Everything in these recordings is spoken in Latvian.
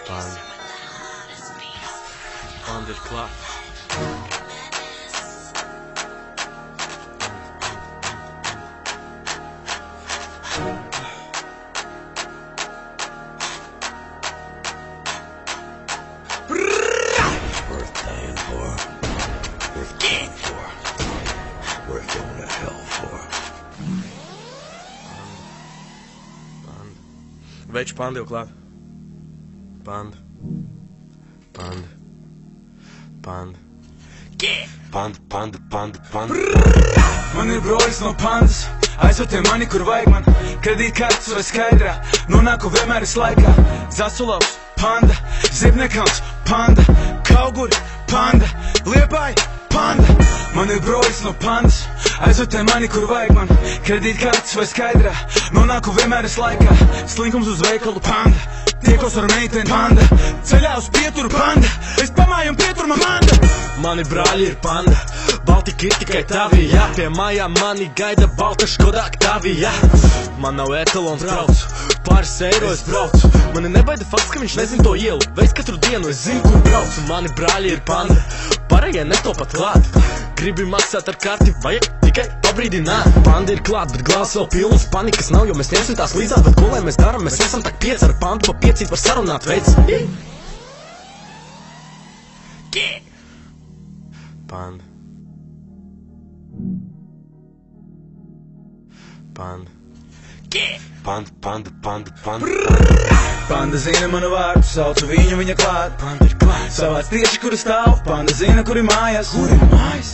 Panda. Panda ir klāt. Worth dying for, worth killing for, worth going to hell for. Panda. Veči, panda jau klāt. Panda. Panda. Panda. Panda. Man ir brolis no pandas, aizved mani, kur vajag man. Kredītkartes vai skaidrā, nonāku vienmēr es laikā. Zasulavs, panda, Zibnekauns, panda, Kauguri, panda, Liepāja, panda. Man ir brolis no pandas, aizved mani, kur vajag man. Kredītkartes vai skaidrā, nonāku vienmēr es laikā. Slinkums uz veikalu, panda, tiekos ar meiteni, panda, ceļā uz pieturu, panda, es pamāju un pieturu man manda. Mani brāļi ir panda, Baltika ir tikai tavi, jā. Pie mājām mani gaida balta Škoda Octavia. Man nav etalons braucu, pāris eiro es braucu. Mani nebaida fakts, ka viņš nezin to ielu, veids katru dienu es zinu, kur braucu. Mani brāļi ir panda, pārējie neto pat klāt. Gribi maksāt ar karti, vajag tikai pabrīdināt. Panda ir klāt, bet glāzes vēl pilnas, panikas nav, jo mēs ņemsim tās līdzās. Bet ko lai mēs daram, mēs esam tak 5 ar pandu, pa 5 var sarunāt veids. Panda. Panda. Panda. Panda zina manu vārdu, saucu viņu, viņa klāt. Panda ir klāt. Savāc tieši, kur stāv, panda zina, kur ir mājas. Kur ir mājas?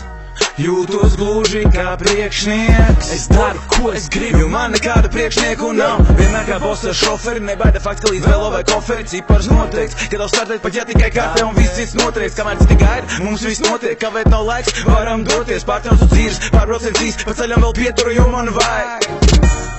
Jūtos gluži kā priekšnieks. Es daru, ko es gribu, jo man nekāda priekšnieku nav. Vienmēr kā boss ar šoferi, nebaida fakts, ka līdz velo vai koferi. Cipars noteikts, kad jau startēt, pat ja tikai kafē un viss cits notrieks. Kamēr citi gaida, mums viss notiek, kavēt nav laiks, varam doties. Pārtrauc uz dzīves, pārbrauciet dzīs, pa ceļam vēl pieturu, jo man vajag.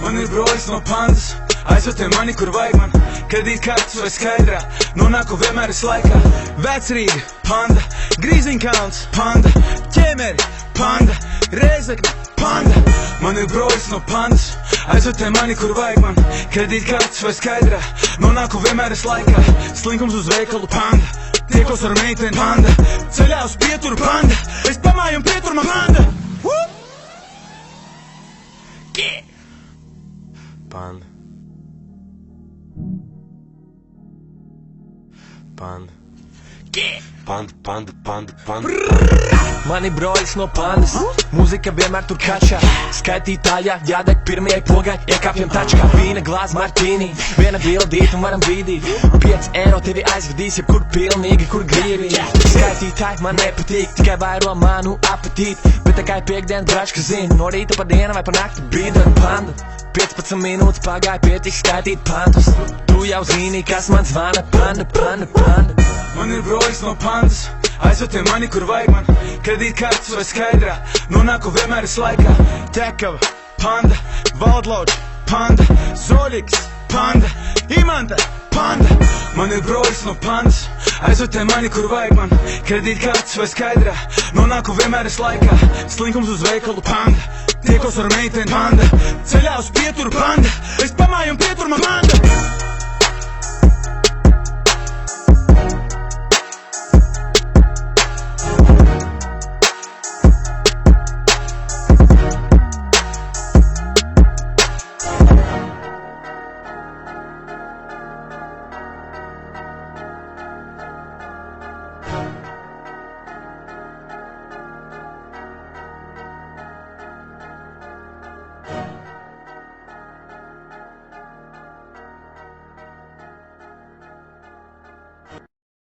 Man ir brolis no pandas, aizved mani, kur vajag man. Kredītkartes vai skaidrā, nonāku vienmēr es laikā. Vecrīga, panda, Grīziņkalns, panda, Ķemeri, panda, Rēzekne, panda. Man ir brolis no pandas, aizved mani, kur vajag man. Kredītkartes vai skaidrā, nonāku vienmēr es laikā. Slinkums uz veikalu, panda, tiekos ar meiteni, panda, ceļā uz pieturu, panda, es pamāju un pieturu man manda. Panda. Panda. Mani broļas no pandas, mūzika vienmēr tur kačā. Skaitītājā jādeg pirmajai pogai, iekāpjam tačkā. Vīna glāz martīnī, viena bildīt un varam bīdīt. 5 eiro tevi aizvedīs, jebkur pilnīgi, kur gribi. Skaitītāji man nepatīk, tikai vairo manu apetīti. Bet tikai piekdien bračka zina, no rīta pa dienu vai pa nakti bīda panda. 15 minūtes pagāja pietiks skaitīt pandus. Tu jau zini, kas man zvana, panda. Man ir brolis no pandas, aizved mani, kur vajag man. Kredītkartes vai skaidrā, nonāku vienmēr es laikā. Tekava, panda, Valdlauči, panda, Zoļiks, panda, Imanta, panda. Man ir brolis no pandas, aizved mani, kur vajag man. Kredītkartes vai skaidrā, nonāku vienmēr es laikā. Slinkums uz veikalu, panda, tiekos ar meiteni, panda, ceļā uz pieturu, panda, es pamāju un pieturu man manda.